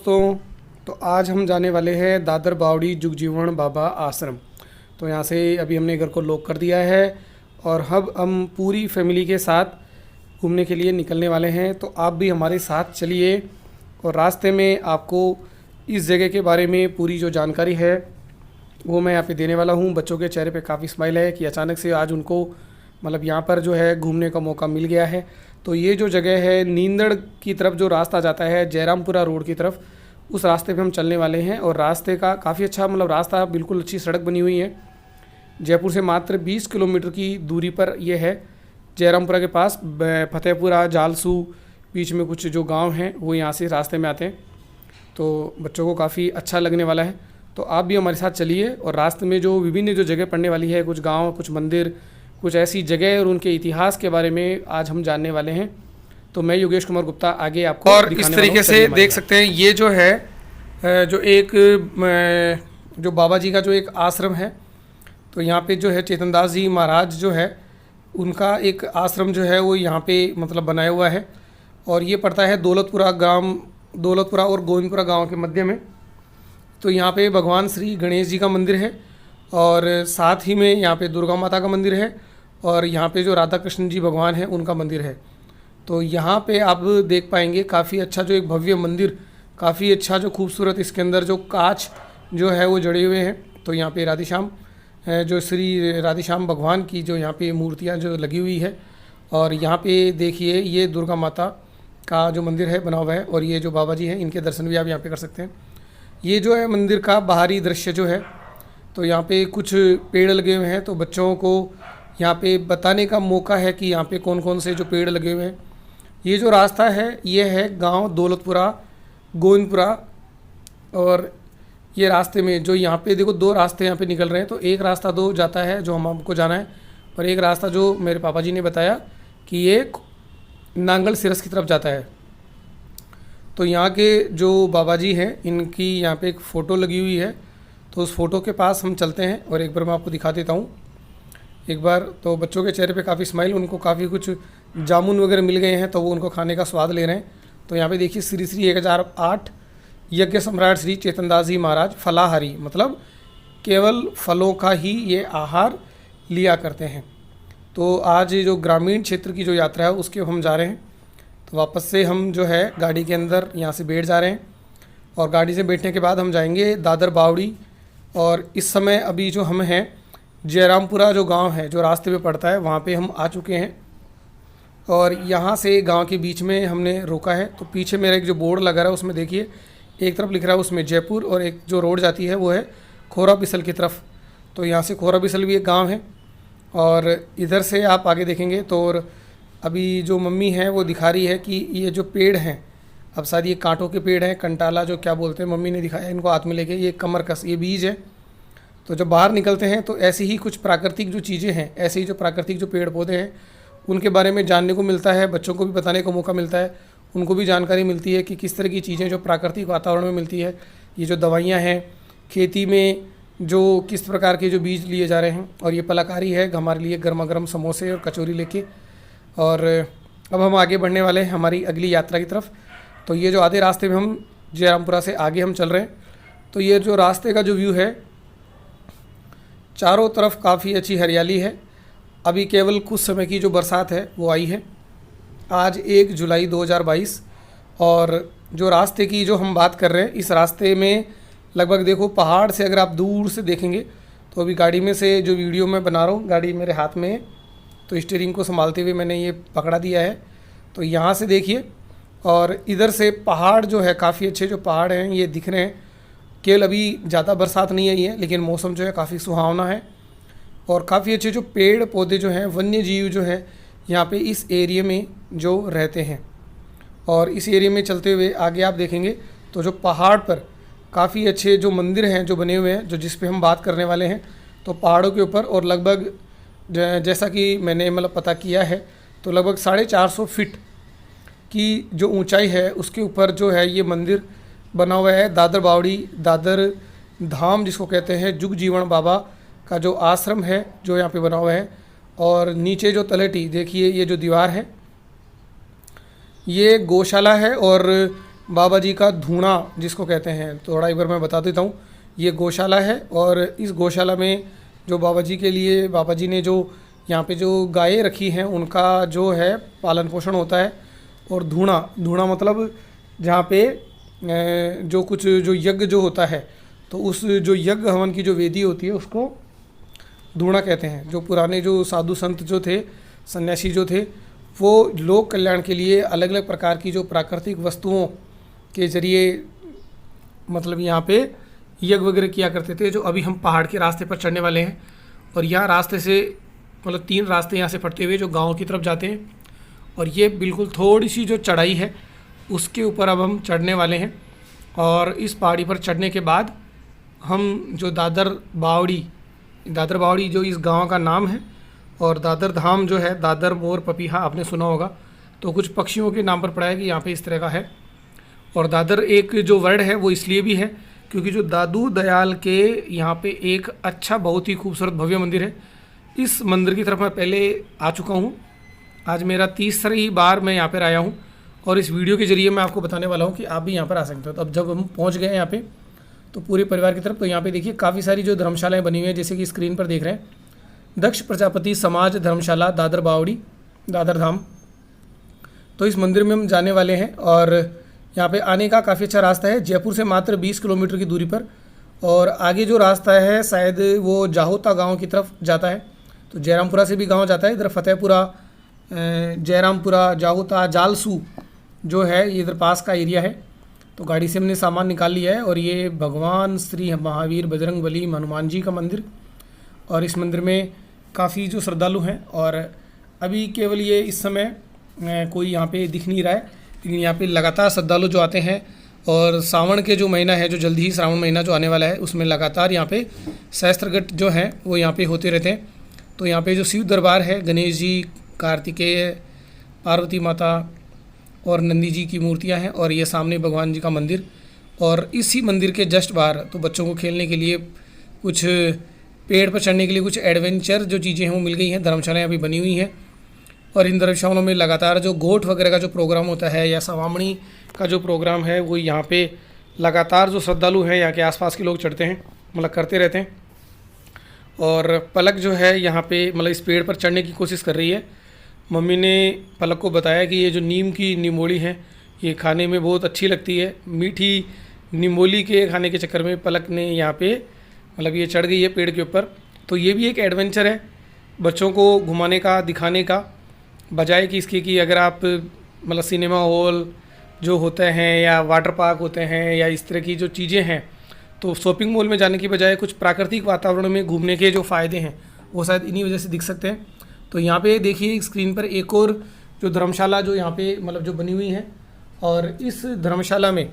दोस्तों, तो आज हम जाने वाले हैं दादर बावड़ी जुगजीवन बाबा आश्रम। तो यहाँ से अभी हमने घर को लॉक कर दिया है और अब हम पूरी फैमिली के साथ घूमने के लिए निकलने वाले हैं। तो आप भी हमारे साथ चलिए और रास्ते में आपको इस जगह के बारे में पूरी जो जानकारी है वो मैं यहाँ पे देने वाला हूँ। बच्चों के चेहरे पे काफ़ी स्माइल है कि अचानक से आज उनको मतलब यहाँ पर जो है घूमने का मौका मिल गया है। तो ये जो जगह है नींदड़ की तरफ जो रास्ता जाता है जयरामपुरा रोड की तरफ, उस रास्ते पे हम चलने वाले हैं। और रास्ते का काफ़ी अच्छा मतलब रास्ता, बिल्कुल अच्छी सड़क बनी हुई है। जयपुर से मात्र 20 किलोमीटर की दूरी पर यह है। जयरामपुरा के पास फतेहपुरा, जालसू, बीच में कुछ जो गांव हैं वो यहाँ से रास्ते में आते हैं। तो बच्चों को काफ़ी अच्छा लगने वाला है। तो आप भी हमारे साथ चलिए और रास्ते में जो विभिन्न जो जगह पड़ने वाली है, कुछ गांव, कुछ मंदिर, कुछ ऐसी जगह और उनके इतिहास के बारे में आज हम जानने वाले हैं। तो मैं योगेश कुमार गुप्ता आगे आपको और इस तरीके से देख सकते हैं। ये जो है जो एक जो बाबा जी का जो एक आश्रम है, तो यहाँ पे जो है चेतनदास जी महाराज जो है उनका एक आश्रम जो है वो यहाँ पे मतलब बनाया हुआ है। और ये पड़ता है दौलतपुरा और गोविंदपुरा गांव के मध्य में। तो यहाँ पे भगवान श्री गणेश जी का मंदिर है और साथ ही में यहाँ पे दुर्गा माता का मंदिर है और यहाँ पे जो राधा कृष्ण जी भगवान है उनका मंदिर है। तो यहाँ पे आप देख पाएंगे काफ़ी अच्छा जो एक भव्य मंदिर, काफ़ी अच्छा जो खूबसूरत, इसके अंदर जो कांच जो है वो जड़े हुए हैं। तो यहाँ पे राधेश्याम जो श्री राधेश्याम भगवान की जो यहाँ पे मूर्तियाँ जो लगी हुई है। और यहाँ पे देखिए ये दुर्गा माता का जो मंदिर है बना हुआ है और ये जो बाबा जी हैं इनके दर्शन भी आप यहाँ पे कर सकते हैं। ये जो है मंदिर का बाहरी दृश्य जो है, तो यहाँ पे कुछ पेड़ लगे हुए हैं। तो बच्चों को यहाँ पे बताने का मौका है कि यहाँ पे कौन कौन से जो पेड़ लगे हुए हैं। ये जो रास्ता है ये है गांव दौलतपुरा गोविंदपुरा। और ये रास्ते में जो यहाँ पे देखो दो रास्ते यहाँ पे निकल रहे हैं। तो एक रास्ता तो जाता है जो हमको जाना है और एक रास्ता जो मेरे पापा जी ने बताया कि ये नांगल सिरस की तरफ जाता है। तो यहाँ के जो बाबा जी हैं इनकी यहाँ पे एक फ़ोटो लगी हुई है। तो उस फ़ोटो के पास हम चलते हैं और एक बार मैं आपको दिखा देता हूँ एक बार। तो बच्चों के चेहरे पे काफ़ी स्माइल, उनको काफ़ी कुछ जामुन वगैरह मिल गए हैं तो वो उनको खाने का स्वाद ले रहे हैं। तो यहाँ पे देखिए श्री श्री 1008 यज्ञ सम्राट श्री चेतनदास जी महाराज फलाहारी, मतलब केवल फलों का ही ये आहार लिया करते हैं। तो आज जो ग्रामीण क्षेत्र की जो यात्रा है उसके हम जा रहे हैं। तो वापस से हम जो है गाड़ी के अंदर यहाँ से बैठ जा रहे हैं और गाड़ी से बैठने के बाद हम जाएंगे दादर बावड़ी। और इस समय अभी जो हम हैं जयरामपुरा जो गांव है जो रास्ते पे पड़ता है वहाँ पे हम आ चुके हैं। और यहाँ से गांव के बीच में हमने रोका है। तो पीछे मेरा एक जो बोर्ड लगा रहा है उसमें देखिए एक तरफ लिख रहा है उसमें जयपुर और एक जो रोड जाती है वो है खोरा बिसल की तरफ। तो यहाँ से खोरा बिसल भी एक गाँव है। और इधर से आप आगे देखेंगे तो और अभी जो मम्मी है वो दिखा रही है कि ये जो पेड़ हैं, अब शायद ये कांटों के पेड़ हैं, कंटाला जो क्या बोलते हैं, मम्मी ने दिखाया इनको हाथ में लेके, ये कमरकस, ये बीज है। तो जब बाहर निकलते हैं तो ऐसी ही कुछ प्राकृतिक जो चीज़ें हैं, ऐसे ही जो प्राकृतिक जो पेड़ पौधे हैं उनके बारे में जानने को मिलता है। बच्चों को भी बताने का मौका मिलता है, उनको भी जानकारी मिलती है कि किस तरह की चीज़ें जो प्राकृतिक वातावरण में मिलती है, ये जो दवाइयाँ हैं, खेती में जो किस प्रकार के जो बीज लिए जा रहे हैं। और ये कलाकारी है हमारे लिए गर्मा गर्म समोसे और कचौरी लेके। और अब हम आगे बढ़ने वाले हैं हमारी अगली यात्रा की तरफ। तो ये जो आधे रास्ते में हम जयरामपुरा से आगे हम चल रहे हैं। तो ये जो रास्ते का जो व्यू है, चारों तरफ काफ़ी अच्छी हरियाली है। अभी केवल कुछ समय की जो बरसात है वो आई है। आज 1 जुलाई 2022। और जो रास्ते की जो हम बात कर रहे हैं, इस रास्ते में लगभग देखो पहाड़ से अगर आप दूर से देखेंगे तो अभी गाड़ी में से जो वीडियो मैं बना रहा हूँ, गाड़ी मेरे हाथ में है तो स्टीयरिंग को संभालते हुए मैंने ये पकड़ा दिया है। तो यहाँ से देखिए और इधर से पहाड़ जो है, काफ़ी अच्छे जो पहाड़ हैं ये दिख रहे हैं। केवल अभी ज़्यादा बरसात नहीं आई है लेकिन मौसम जो है काफ़ी सुहावना है। और काफ़ी अच्छे जो पेड़ पौधे जो हैं, वन्य जीव जो हैं यहाँ पे इस एरिया में जो रहते हैं। और इस एरिया में चलते हुए आगे आप देखेंगे तो जो पहाड़ पर काफ़ी अच्छे जो मंदिर हैं जो बने हुए हैं, जो जिस पे हम बात करने वाले हैं, तो पहाड़ों के ऊपर। और लगभग जैसा कि मैंने मतलब पता किया है तो लगभग 450 फीट की जो ऊंचाई है उसके ऊपर जो है ये मंदिर बना हुआ है। दादर बावड़ी, दादर धाम जिसको कहते हैं, जुगजीवन बाबा का जो आश्रम है जो यहाँ पे बना हुआ है। और नीचे जो तलहटी देखिए, ये जो दीवार है ये गौशाला है और बाबा जी का धूणा जिसको कहते हैं, थोड़ा एक बार मैं बता देता हूँ। ये गौशाला है और इस गौशाला में जो बाबा जी के लिए बाबा जी ने जो यहाँ पे जो गायें रखी हैं उनका जो है पालन पोषण होता है। और धूणा, धूणा मतलब जहाँ पे जो कुछ जो यज्ञ जो होता है, तो उस जो यज्ञ हवन की जो वेदी होती है उसको धूणा कहते हैं। जो पुराने जो साधु संत जो थे, सन्यासी जो थे, वो लोक कल्याण के लिए अलग अलग प्रकार की जो प्राकृतिक वस्तुओं के जरिए मतलब यहाँ पे यज्ञ वगैरह किया करते थे। जो अभी हम पहाड़ के रास्ते पर चढ़ने वाले हैं और यहाँ रास्ते से मतलब 3 रास्ते यहाँ से पड़ते हुए जो गांव की तरफ जाते हैं, और ये बिल्कुल थोड़ी सी जो चढ़ाई है उसके ऊपर अब हम चढ़ने वाले हैं। और इस पहाड़ी पर चढ़ने के बाद हम जो दादर बावड़ी जो इस गांव का नाम है, और दादर धाम जो है, दादर मोर पपीहा आपने सुना होगा, तो कुछ पक्षियों के नाम पर पड़ा है कि यहाँ पे इस तरह का है। और दादर एक जो वर्ड है वो इसलिए भी है क्योंकि जो दादू दयाल के यहाँ पे एक अच्छा बहुत ही खूबसूरत भव्य मंदिर है। इस मंदिर की तरफ मैं पहले आ चुका हूँ, आज मेरा 3री बार मैं यहाँ पर आया हूँ, और इस वीडियो के ज़रिए मैं आपको बताने वाला हूँ कि आप भी यहाँ पर आ सकते हो। तो अब जब हम पहुँच गए यहाँ पे तो पूरे परिवार की तरफ, तो यहाँ पे देखिए काफ़ी सारी जो धर्मशालाएँ बनी हुई हैं, जैसे कि स्क्रीन पर देख रहे हैं, दक्ष प्रजापति समाज धर्मशाला दादर बावड़ी दादर धाम। तो इस मंदिर में हम जाने वाले हैं और यहाँ पे आने का काफ़ी अच्छा रास्ता है, जयपुर से मात्र 20 किलोमीटर की दूरी पर। और आगे जो रास्ता है शायद वो जाहोता गांव की तरफ जाता है, तो जयरामपुरा से भी गांव जाता है इधर, फतेहपुरा, जयरामपुरा, जाहोता, जालसू जो है ये इधर पास का एरिया है। तो गाड़ी से हमने सामान निकाल लिया है और ये भगवान श्री महावीर बजरंग बली हनुमान जी का मंदिर। और इस मंदिर में काफ़ी जो श्रद्धालु हैं, और अभी केवल ये इस समय कोई यहाँ पे दिख नहीं रहा है, लेकिन यहाँ पे लगातार श्रद्धालु जो आते हैं। और सावन के जो महीना है, जो जल्दी ही श्रावण महीना जो आने वाला है, उसमें लगातार यहाँ पे सहस्त्रघट जो हैं वो यहाँ पे होते रहते हैं। तो यहाँ पे जो शिव दरबार है, गणेश जी, कार्तिकेय, पार्वती माता और नंदी जी की मूर्तियाँ हैं, और ये सामने भगवान जी का मंदिर। और इसी मंदिर के जस्ट बाहर तो बच्चों को खेलने के लिए कुछ, पेड़ पर चढ़ने के लिए कुछ एडवेंचर जो चीज़ें हैं वो मिल गई हैं, धर्मशालाएँ अभी बनी हुई हैं। और इन धर्मशालाओं में लगातार जो गोठ वगैरह का जो प्रोग्राम होता है या सवामणी का जो प्रोग्राम है वो यहाँ पे लगातार जो श्रद्धालु हैं यहाँ के आसपास के लोग चढ़ते हैं, मतलब करते रहते हैं। और पलक जो है यहाँ पे मतलब इस पेड़ पर चढ़ने की कोशिश कर रही है। मम्मी ने पलक को बताया कि ये जो नीम की निमोली है ये खाने में बहुत अच्छी लगती है। मीठी निमोली के खाने के चक्कर में पलक ने यहाँ पे मतलब ये चढ़ गई है पेड़ के ऊपर। तो ये भी एक एडवेंचर है बच्चों को घुमाने का, दिखाने का, बजाय कि इसकी कि अगर आप मतलब सिनेमा हॉल जो होते हैं या वाटर पार्क होते हैं या इस तरह की जो चीज़ें हैं, तो शॉपिंग मॉल में जाने की बजाय कुछ प्राकृतिक वातावरण में घूमने के जो फ़ायदे हैं वो शायद इन्हीं वजह से दिख सकते हैं। तो यहाँ पे देखिए स्क्रीन पर एक और जो धर्मशाला जो यहाँ पे मतलब जो बनी हुई है, और इस धर्मशाला में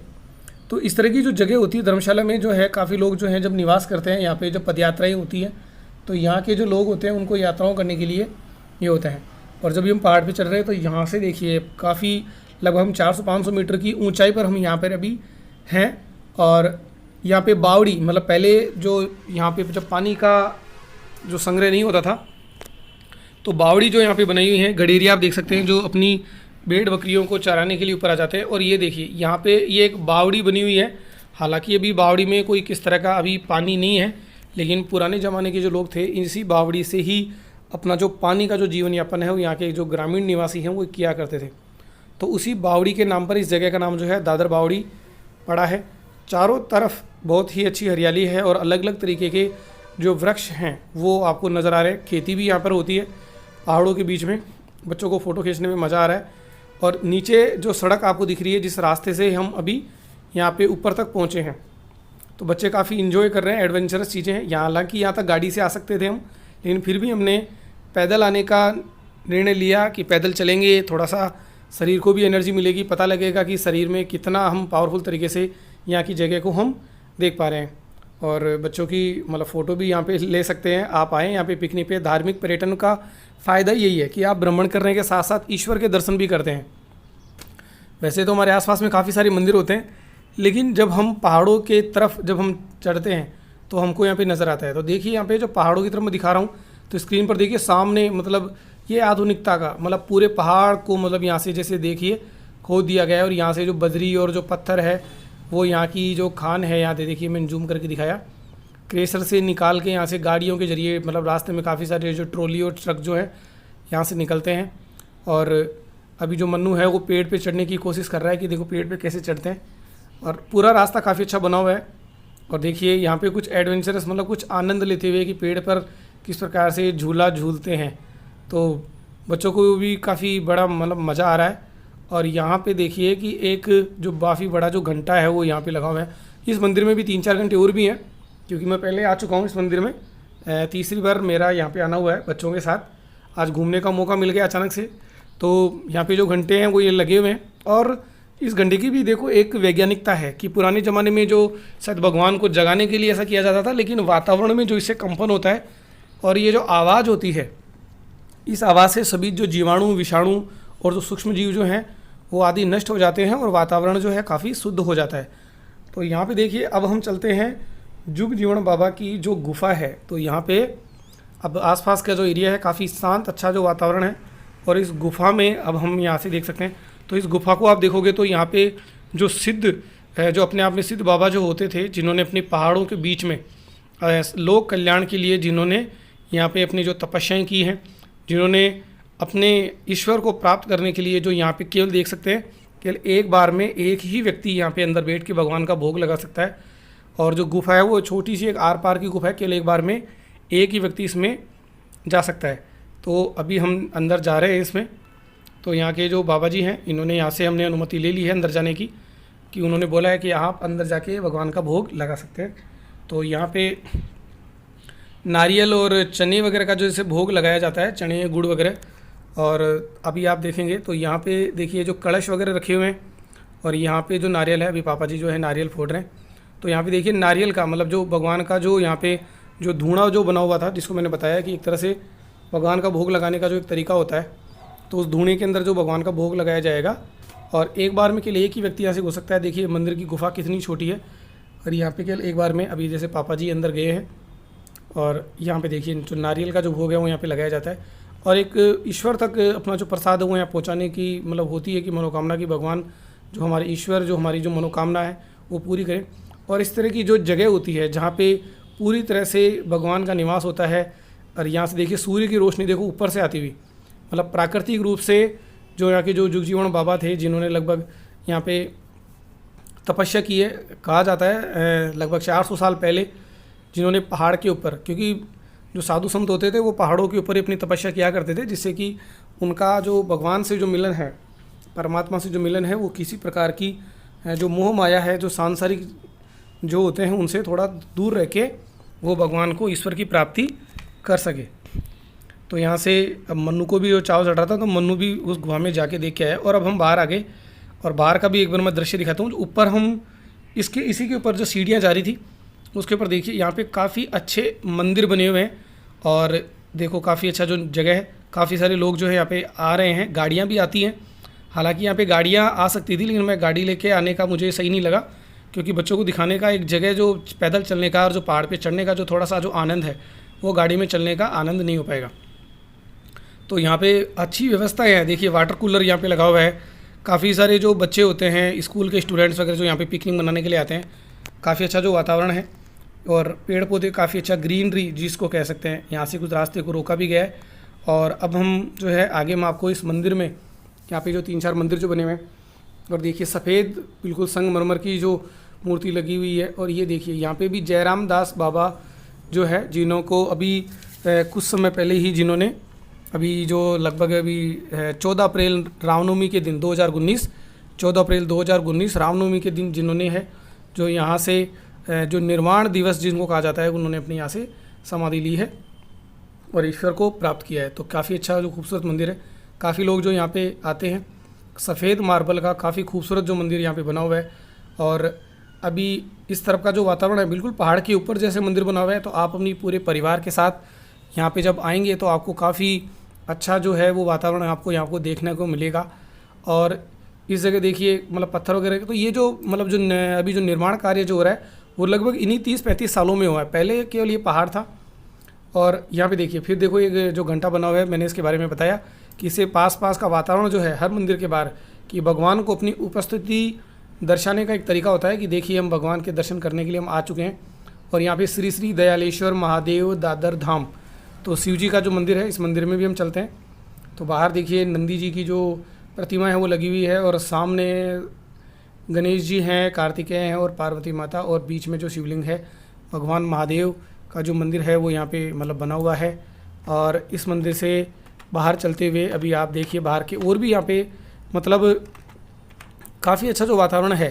तो इस तरह की जो जगह होती है धर्मशाला में जो है, काफ़ी लोग जो हैं जब निवास करते हैं यहाँ पे, जब पदयात्राएँ होती हैं तो यहाँ के जो लोग होते हैं उनको यात्राओं करने के लिए ये होता है। और जब हम पहाड़ पे चढ़ रहे हैं तो यहाँ से देखिए काफ़ी लगभग हम 400-500 मीटर की ऊंचाई पर हम यहाँ पर अभी हैं। और यहाँ पे बावड़ी मतलब पहले जो यहाँ पे जब पानी का जो संग्रह नहीं होता था तो बावड़ी जो यहाँ पे बनाई हुई है, गडेरिया आप देख सकते हैं जो अपनी भेड़ बकरियों को चराने के लिए ऊपर आ जाते हैं। और ये देखिए यहाँ पे ये एक बावड़ी बनी हुई है, हालांकि अभी बावड़ी में कोई किस तरह का अभी पानी नहीं है, लेकिन पुराने ज़माने के जो लोग थे इसी बावड़ी से ही अपना जो पानी का जो जीवन यापन है वो यहाँ के जो ग्रामीण निवासी हैं वो किया करते थे। तो उसी बावड़ी के नाम पर इस जगह का नाम जो है दादर बावड़ी पड़ा है। चारों तरफ बहुत ही अच्छी हरियाली है और अलग अलग तरीके के जो वृक्ष हैं वो आपको नज़र आ रहे हैं। खेती भी यहाँ पर होती है पहाड़ों के बीच में, बच्चों को फ़ोटो खींचने में मज़ा आ रहा है। और नीचे जो सड़क आपको दिख रही है, जिस रास्ते से हम अभी यहाँ पे ऊपर तक पहुँचे हैं, तो बच्चे काफ़ी इन्जॉय कर रहे हैं, एडवेंचरस चीज़ें हैं यहाँ। हालांकि यहाँ तक गाड़ी से आ सकते थे हम, लेकिन फिर भी हमने पैदल आने का निर्णय लिया कि पैदल चलेंगे, थोड़ा सा शरीर को भी एनर्जी मिलेगी, पता लगेगा कि शरीर में कितना हम पावरफुल तरीके से यहाँ की जगह को हम देख पा रहे हैं। और बच्चों की मतलब फ़ोटो भी यहाँ पे ले सकते हैं। आप आएँ यहाँ पे पिकनिक पे। धार्मिक पर्यटन का फ़ायदा यही है कि आप भ्रमण करने के साथ साथ ईश्वर के दर्शन भी करते हैं। वैसे तो हमारे आसपास में काफ़ी सारे मंदिर होते हैं, लेकिन जब हम पहाड़ों के तरफ जब हम चढ़ते हैं तो हमको यहाँ पे नज़र आता है। तो देखिए यहाँ पे जो पहाड़ों की तरफ मैं दिखा रहा हूँ, तो स्क्रीन पर देखिए सामने मतलब ये आधुनिकता का मतलब पूरे पहाड़ को मतलब यहाँ से जैसे देखिए खोद दिया गया है और यहाँ से जो बजरी और जो पत्थर है वो यहाँ की जो खान है, यहाँ पे देखिए मैंने जूम करके दिखाया, क्रेशर से निकाल के यहाँ से गाड़ियों के ज़रिए, मतलब रास्ते में काफ़ी सारे जो ट्रॉली और ट्रक जो है यहाँ से निकलते हैं। और अभी जो मन्नू है वो पेड़ पे चढ़ने की कोशिश कर रहा है कि देखो पेड़ पे कैसे चढ़ते हैं, और पूरा रास्ता काफ़ी अच्छा बना हुआ है। और देखिए यहाँ पे कुछ एडवेंचरस, मतलब कुछ आनंद लेते हुए कि पेड़ पर किस प्रकार से झूला झूलते हैं, तो बच्चों को भी काफ़ी बड़ा मतलब मज़ा आ रहा है। और यहाँ पे देखिए कि एक जो काफ़ी बड़ा जो घंटा है वो यहाँ पे लगा हुआ है। इस मंदिर में भी 3-4 घंटे और भी हैं, क्योंकि मैं पहले आ चुका हूँ इस मंदिर में, तीसरी बार मेरा यहाँ पे आना हुआ है बच्चों के साथ। आज घूमने का मौका मिल गया अचानक से, तो यहाँ पे जो घंटे हैं वो ये लगे हुए हैं। और इस घंटे की भी देखो एक वैज्ञानिकता है कि पुराने ज़माने में जो शायद भगवान को जगाने के लिए ऐसा किया जाता था, लेकिन वातावरण में जो इससे कंपन होता है और ये जो आवाज़ होती है, इस आवाज़ से सभी जो जीवाणु, विषाणु और जो सूक्ष्म जीव जो हैं वो आदि नष्ट हो जाते हैं और वातावरण जो है काफ़ी शुद्ध हो जाता है। तो यहाँ पे देखिए अब हम चलते हैं जुग जीवन बाबा की जो गुफा है, तो यहाँ पे अब आसपास का जो एरिया है काफ़ी शांत अच्छा जो वातावरण है। और इस गुफा में अब हम यहाँ से देख सकते हैं, तो इस गुफा को आप देखोगे तो यहाँ पे जो सिद्ध, जो अपने आप में सिद्ध बाबा जो होते थे, जिन्होंने अपने पहाड़ों के बीच में लोक कल्याण के लिए जिन्होंने यहाँ पे अपनी जो तपस्याएँ की हैं, जिन्होंने अपने ईश्वर को प्राप्त करने के लिए, जो यहाँ पे केवल देख सकते हैं केवल एक बार में एक ही व्यक्ति यहाँ पे अंदर बैठ के भगवान का भोग लगा सकता है। और जो गुफा है वो छोटी सी एक आर पार की गुफा है, केवल एक बार में एक ही व्यक्ति इसमें जा सकता है। तो अभी हम अंदर जा रहे हैं इसमें। तो यहाँ के जो बाबा जी हैं, इन्होंने यहाँ से हमने अनुमति ले ली है अंदर जाने की, कि उन्होंने बोला है कि आप अंदर जाके भगवान का भोग लगा सकते हैं। तो यहाँ पे नारियल और चने वगैरह का जो जैसे भोग लगाया जाता है, चने गुड़ वगैरह। और अभी आप देखेंगे तो यहाँ पे देखिए जो कलश वगैरह रखे हुए हैं, और यहाँ पे जो नारियल है, अभी पापा जी जो है नारियल फोड़ रहे हैं। तो यहाँ पे देखिए नारियल का मतलब जो भगवान का जो यहाँ पे जो धूणा जो बना हुआ था, जिसको मैंने बताया कि एक तरह से भगवान का भोग लगाने का जो एक तरीका होता है, तो उस धूणे के अंदर जो भगवान का भोग लगाया जाएगा और एक बार में केवल एक ही व्यक्ति यहाँ से घुस सकता है। देखिए मंदिर की गुफा कितनी छोटी है, और यहाँ पे केवल एक बार में, अभी जैसे पापा जी अंदर गए हैं और यहाँ पे देखिए जो नारियल का जो भोग है वो यहाँ पे लगाया जाता है। और एक ईश्वर तक अपना जो प्रसाद है वो यहाँ पहुँचाने की मतलब होती है कि मनोकामना की भगवान जो हमारे ईश्वर जो हमारी जो मनोकामना है वो पूरी करें। और इस तरह की जो जगह होती है जहाँ पे पूरी तरह से भगवान का निवास होता है, और यहाँ से देखिए सूर्य की रोशनी देखो ऊपर से आती हुई, मतलब प्राकृतिक रूप से जो यहाँ के जो जुगजीवन बाबा थे, जिन्होंने लगभग यहाँ पे तपस्या की है, कहा जाता है लगभग 400 साल पहले, जिन्होंने पहाड़ के ऊपर, क्योंकि जो साधु संत होते थे वो पहाड़ों के ऊपर ही अपनी तपस्या किया करते थे, जिससे कि उनका जो भगवान से जो मिलन है, परमात्मा से जो मिलन है, वो किसी प्रकार की जो मोह माया है, जो सांसारिक जो होते हैं उनसे थोड़ा दूर रह के वो भगवान को, ईश्वर की प्राप्ति कर सके। तो यहाँ से अब मन्नू को भी जो चाव चढ़ रहा था, तो मन्नू भी उस गुफा में जाके देख के आया। और अब हम बाहर आ गए, और बाहर का भी एक बार मैं दृश्य दिखाता हूँ। ऊपर हम इसी के ऊपर जो सीढ़ियाँ जा रही थी उसके ऊपर देखिए यहाँ पे काफ़ी अच्छे मंदिर बने हुए हैं, और देखो काफ़ी अच्छा जो जगह है, काफ़ी सारे लोग जो है यहाँ पे आ रहे हैं, गाड़ियाँ भी आती हैं। हालांकि यहाँ पे गाड़ियाँ आ सकती थी, लेकिन मैं गाड़ी लेके आने का मुझे सही नहीं लगा, क्योंकि बच्चों को दिखाने का एक जगह जो पैदल चलने का और जो पहाड़ पे चढ़ने का जो थोड़ा सा जो आनंद है, वो गाड़ी में चलने का आनंद नहीं हो पाएगा। तो यहाँ पे अच्छी व्यवस्था है। देखिए वाटर कूलर यहाँ पे लगा हुआ है। काफ़ी सारे जो बच्चे होते हैं, स्कूल के स्टूडेंट्स वगैरह जो यहाँ पे पिकनिक मनाने के लिए आते हैं, काफ़ी अच्छा जो वातावरण है, और पेड़ पौधे काफ़ी अच्छा ग्रीनरी जिसको कह सकते हैं। यहाँ से कुछ रास्ते को रोका भी गया है। और अब हम जो है आगे मैं आपको इस मंदिर में, यहाँ पे जो 3-4 मंदिर जो बने हुए हैं, और देखिए सफ़ेद बिल्कुल संगमरमर की जो मूर्ति लगी हुई है। और ये देखिए यहाँ पे भी जयराम दास बाबा जो है, जिन्हों को अभी कुछ समय पहले ही, जिन्होंने अभी जो लगभग अभी 14 अप्रैल रामनवमी के दिन 2019 14 अप्रैल 2019 रामनवमी के दिन जिन्होंने है जो यहाँ से जो निर्वाण दिवस जिनको कहा जाता है, उन्होंने अपने यहाँ से समाधि ली है और ईश्वर को प्राप्त किया है। तो काफ़ी अच्छा जो खूबसूरत मंदिर है, काफ़ी लोग जो यहाँ पे आते हैं। सफ़ेद मार्बल का काफ़ी खूबसूरत जो मंदिर यहाँ पे बना हुआ है। और अभी इस तरफ का जो वातावरण है बिल्कुल पहाड़ के ऊपर जैसे मंदिर बना हुआ है। तो आप अपनी पूरे परिवार के साथ यहाँ पे जब आएंगे तो आपको काफ़ी अच्छा जो है वो वातावरण आपको यहाँ को देखने को मिलेगा। और इस जगह देखिए मतलब पत्थर वगैरह, तो ये जो मतलब जो अभी जो निर्माण कार्य जो हो रहा है वो लगभग इन्हीं 30-35 सालों में हुआ है। पहले केवल ये पहाड़ था। और यहाँ पे देखिए फिर देखो ये जो घंटा बना हुआ है, मैंने इसके बारे में बताया कि इससे पास का वातावरण जो है हर मंदिर के बाहर कि भगवान को अपनी उपस्थिति दर्शाने का एक तरीका होता है कि देखिए हम भगवान के दर्शन करने के लिए हम आ चुके हैं। और यहाँ पे श्री श्री दयालेश्वर महादेव दादर धाम, तो शिव जी का जो मंदिर है, इस मंदिर में भी हम चलते हैं। तो बाहर देखिए नंदी जी की जो प्रतिमा है वो लगी हुई है, और सामने गणेश जी हैं, कार्तिकेय हैं और पार्वती माता, और बीच में जो शिवलिंग है भगवान महादेव का जो मंदिर है वो यहाँ पे मतलब बना हुआ है। और इस मंदिर से बाहर चलते हुए अभी आप देखिए बाहर के और भी यहाँ पे मतलब काफ़ी अच्छा जो वातावरण है,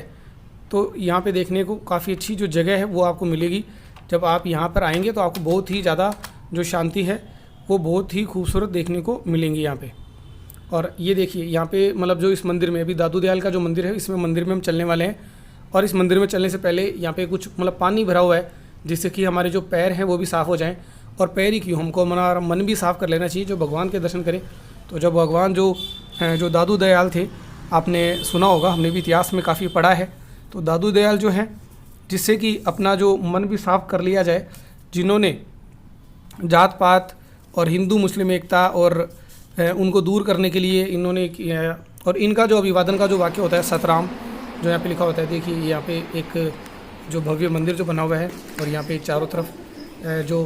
तो यहाँ पे देखने को काफ़ी अच्छी जो जगह है वो आपको मिलेगी। जब आप यहाँ पर आएंगे तो आपको बहुत ही ज़्यादा जो शांति है वो बहुत ही खूबसूरत देखने को मिलेंगी यहाँ पे। और ये देखिए यहाँ पे मतलब जो इस मंदिर में अभी दादू दयाल का जो मंदिर है, इसमें मंदिर में हम चलने वाले हैं। और इस मंदिर में चलने से पहले यहाँ पे कुछ मतलब पानी भरा हुआ है, जिससे कि हमारे जो पैर हैं वो भी साफ़ हो जाएं। और पैर ही क्यों, हमको हमारा मन भी साफ़ कर लेना चाहिए जो भगवान के दर्शन करें। तो जब भगवान जो दादू दयाल थे, आपने सुना होगा, हमने भी इतिहास में काफ़ी पढ़ा है। तो दादू दयाल जो हैं, जिससे कि अपना जो मन भी साफ़ कर लिया जाए, जिन्होंने जात पात और हिंदू मुस्लिम एकता और उनको दूर करने के लिए इन्होंने किया। और इनका जो अभिवादन का जो वाक्य होता है सतराम, जो यहाँ पे लिखा होता है, देखिए यहाँ पे एक जो भव्य मंदिर जो बना हुआ है, और यहाँ पे चारों तरफ जो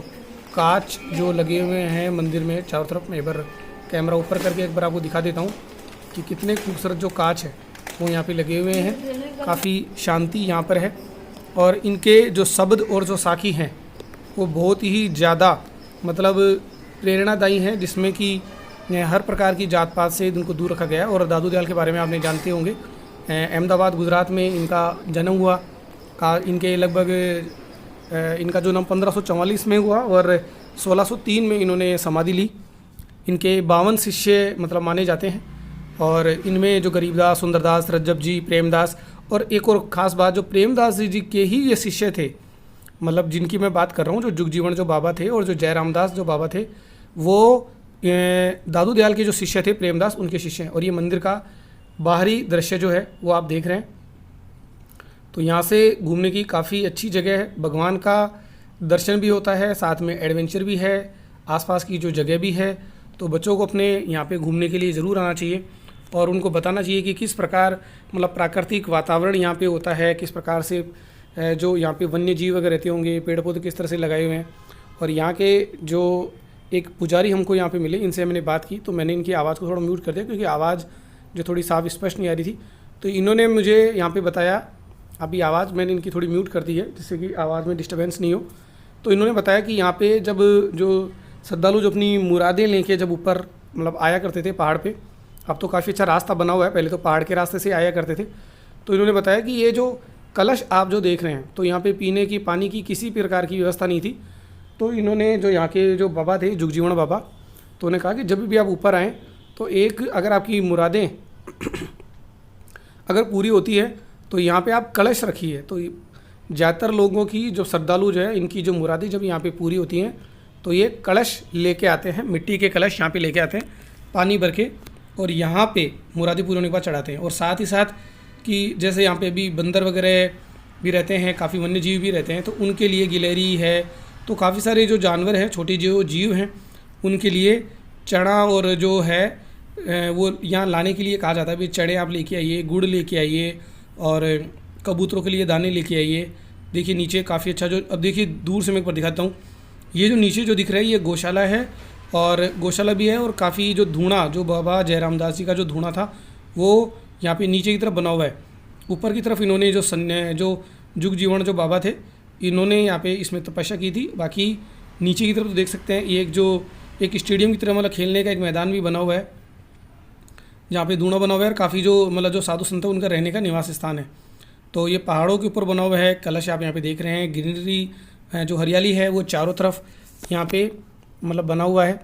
कांच जो लगे हुए हैं मंदिर में चारों तरफ। मैं एक बार कैमरा ऊपर करके एक बार आपको दिखा देता हूँ कि कितने खूबसूरत जो कांच है वो यहाँ पे लगे हुए हैं। काफ़ी शांति यहाँ पर है, और इनके जो शब्द और जो साखी हैं वो बहुत ही ज़्यादा मतलब प्रेरणादायी हैं, जिसमें कि हर प्रकार की जात पात से इनको दूर रखा गया है। और दादू दयाल के बारे में आपने जानते होंगे, अहमदाबाद गुजरात में इनका जन्म हुआ। इनके लगभग इनका जो जन्म 1544 में हुआ और 1603 में इन्होंने समाधि ली। इनके 52 शिष्य मतलब माने जाते हैं, और इनमें जो गरीबदास, सुंदरदास, रज्जब जी, प्रेमदास, और एक और ख़ास बात, जो प्रेमदास जी के ही ये शिष्य थे, मतलब जिनकी मैं बात कर रहा हूँ, जो जुगजीवन जो बाबा थे और जो जयरामदास जो बाबा थे, वो दादू दयाल के जो शिष्य थे प्रेमदास, उनके शिष्य हैं। और ये मंदिर का बाहरी दृश्य जो है वो आप देख रहे हैं। तो यहाँ से घूमने की काफ़ी अच्छी जगह है, भगवान का दर्शन भी होता है, साथ में एडवेंचर भी है, आसपास की जो जगह भी है। तो बच्चों को अपने यहाँ पे घूमने के लिए ज़रूर आना चाहिए, और उनको बताना चाहिए कि किस प्रकार मतलब प्राकृतिक वातावरण यहाँ पे होता है, किस प्रकार से जो यहाँ पे वन्य जीव वगैरह रहते होंगे, पेड़ पौधे किस तरह से लगाए हुए हैं। और यहाँ के जो एक पुजारी हमको यहाँ पे मिले, इनसे मैंने बात की, तो मैंने इनकी आवाज़ को थोड़ा म्यूट कर दिया क्योंकि आवाज़ जो थोड़ी साफ स्पष्ट नहीं आ रही थी। तो इन्होंने मुझे यहाँ पे बताया, अभी आवाज़ मैंने इनकी थोड़ी म्यूट कर दी है जिससे कि आवाज़ में डिस्टर्बेंस नहीं हो। तो इन्होंने बताया कि यहाँ पे जब जो श्रद्धालु जो अपनी मुरादें लेके जब ऊपर मतलब आया करते थे पहाड़ पे, अब तो काफ़ी अच्छा रास्ता बना हुआ है, पहले तो पहाड़ के रास्ते से आया करते थे। तो इन्होंने बताया कि ये जो कलश आप जो देख रहे हैं, तो यहाँ पे पीने की पानी की किसी प्रकार की व्यवस्था नहीं थी। तो इन्होंने जो यहाँ के जो बाबा थे जुगजीवन बाबा, तो उन्होंने कहा कि जब भी आप ऊपर आएँ तो एक अगर आपकी मुरादें अगर पूरी होती है तो यहाँ पे आप कलश रखिए। तो ज़्यादातर लोगों की जो श्रद्धालु जो है, इनकी जो मुरादें जब यहाँ पे पूरी होती हैं तो ये कलश लेके आते हैं, मिट्टी के कलश यहाँ पे लेके आते हैं पानी भर के, और यहाँ पे मुरादें पूरी होने के बाद चढ़ाते हैं। और साथ ही साथ कि जैसे यहाँ पे अभी बंदर वगैरह भी रहते हैं, काफ़ी वन्य जीव भी रहते हैं, तो उनके लिए गिलहरी है, तो काफ़ी सारे जो जानवर हैं, छोटे जो जीव हैं, उनके लिए चना और जो है वो यहाँ लाने के लिए कहा जाता है। भी चने आप लेके आइए, गुड़ लेके आइए, और कबूतरों के लिए दाने लेके आइए। देखिए नीचे काफ़ी अच्छा जो, अब देखिए दूर से मैं एक बार दिखाता हूँ, ये जो नीचे जो दिख रहा है ये गौशाला है, और गौशाला भी है, और काफ़ी जो धूणा जो बाबा जयरामदास जी का जो धूणा था वो यहाँ पे नीचे की तरफ बना हुआ है। ऊपर की तरफ इन्होंने जो जुगजीवन जो बाबा थे, इन्होंने यहाँ पे इसमें तपस्या की थी। बाकी नीचे की तरफ तो देख सकते हैं ये एक स्टेडियम की तरह मतलब खेलने का एक मैदान भी बना हुआ है, जहाँ पे धूणा बना हुआ है, और काफ़ी जो मतलब जो साधु संत है उनका रहने का निवास स्थान है। तो ये पहाड़ों के ऊपर बना हुआ है कलश, आप यहाँ पे देख रहे हैं। ग्रीनरी जो हरियाली है वो चारों तरफ यहाँ पे मतलब बना हुआ है।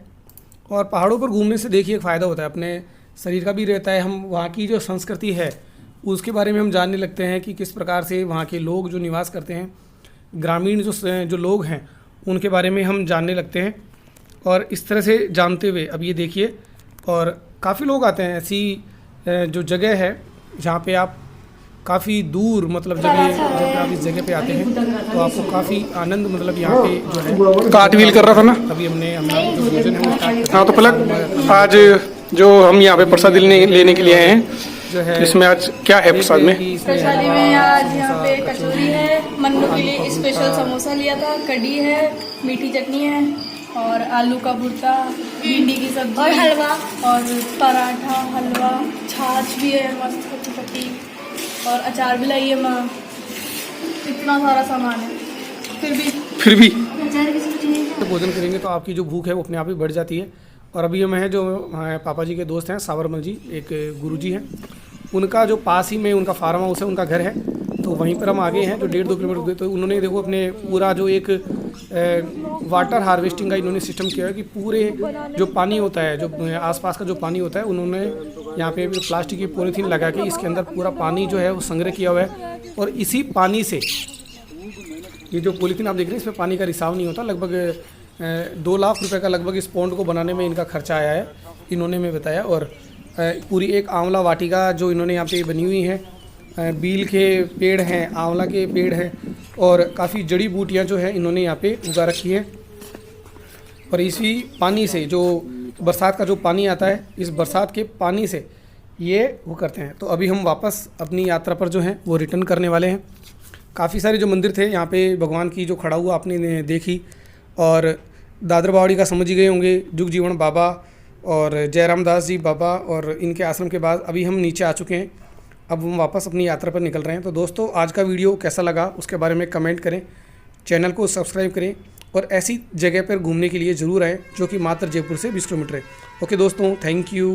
और पहाड़ों पर घूमने से देखिए एक फ़ायदा होता है, अपने शरीर का भी रहता है, हम वहाँ की जो संस्कृति है उसके बारे में हम जानने लगते हैं कि किस प्रकार से वहाँ के लोग जो निवास करते हैं, ग्रामीण जो लोग हैं उनके बारे में हम जानने लगते हैं। और इस तरह से जानते हुए अब ये देखिए, और काफ़ी लोग आते हैं, ऐसी जो जगह है जहाँ पे आप काफ़ी दूर मतलब जब आप इस जगह पे आते हैं तो आपको काफ़ी आनंद मतलब यहाँ पे जो है। कार्ट व्हील कर रहा था ना अभी हमने जो भोजन है। हाँ तो पलक, आज जो हम यहाँ पे प्रसाद लेने के लिए आए हैं, जो है। इसमें आज क्या है प्रसाद में? प्रसादी में आज यहाँ पे कचौरी है, मन्नू के लिए स्पेशल समोसा लिया था, कढ़ी है, मीठी चटनी है और आलू का भुर्ता, भिंडी की सब्जी और हलवा और पराठा, हलवा, छाछ भी है मस्त खट्टी खट्टी और अचार भी लाई है माँ। इतना सारा सामान है फिर भी अचार की सब्जी नहीं है। तो भोजन करेंगे तो आपकी जो भूख है वो अपने आप ही बढ़ जाती है। और अभी हम हैं जो पापा जी के दोस्त हैं सावरमल जी, एक गुरुजी हैं, उनका जो पास ही में उनका फार्म हाउस है, उनका घर है, तो वहीं पर हम आगे हैं जो 1.5-2 किलोमीटर। तो उन्होंने देखो अपने पूरा जो एक वाटर हार्वेस्टिंग का इन्होंने सिस्टम किया है कि पूरे जो पानी होता है, जो आसपास का जो पानी होता है, उन्होंने यहाँ पे प्लास्टिक की पॉलीथीन लगा के इसके अंदर पूरा पानी जो है वो संग्रह किया हुआ है। और इसी पानी से ये जो पॉलीथीन आप देख रहे हैं इसमें पानी का रिसाव नहीं होता। लगभग 2 लाख रुपए का लगभग इस पॉन्ड को बनाने में इनका खर्चा आया है, इन्होंने में बताया। और पूरी एक आंवला वाटिका जो इन्होंने यहाँ पे बनी हुई है, बील के पेड़ हैं, आंवला के पेड़ हैं और काफ़ी जड़ी बूटियाँ जो है इन्होंने यहाँ पे उगा रखी हैं। और इसी पानी से जो बरसात का जो पानी आता है, इस बरसात के पानी से ये वो करते हैं। तो अभी हम वापस अपनी यात्रा पर जो है वो रिटर्न करने वाले हैं। काफ़ी सारे जो मंदिर थे यहाँ पे भगवान की जो खड़ा हुआ आपने देखी, और दादर बावड़ी का समझ ही गए होंगे, जुगजीवन बाबा और जयराम दास जी बाबा और इनके आश्रम के बाद अभी हम नीचे आ चुके हैं। अब हम वापस अपनी यात्रा पर निकल रहे हैं। तो दोस्तों आज का वीडियो कैसा लगा उसके बारे में कमेंट करें, चैनल को सब्सक्राइब करें और ऐसी जगह पर घूमने के लिए ज़रूर आएँ जो कि मात्र जयपुर से 20 किलोमीटर है। ओके दोस्तों, थैंक यू।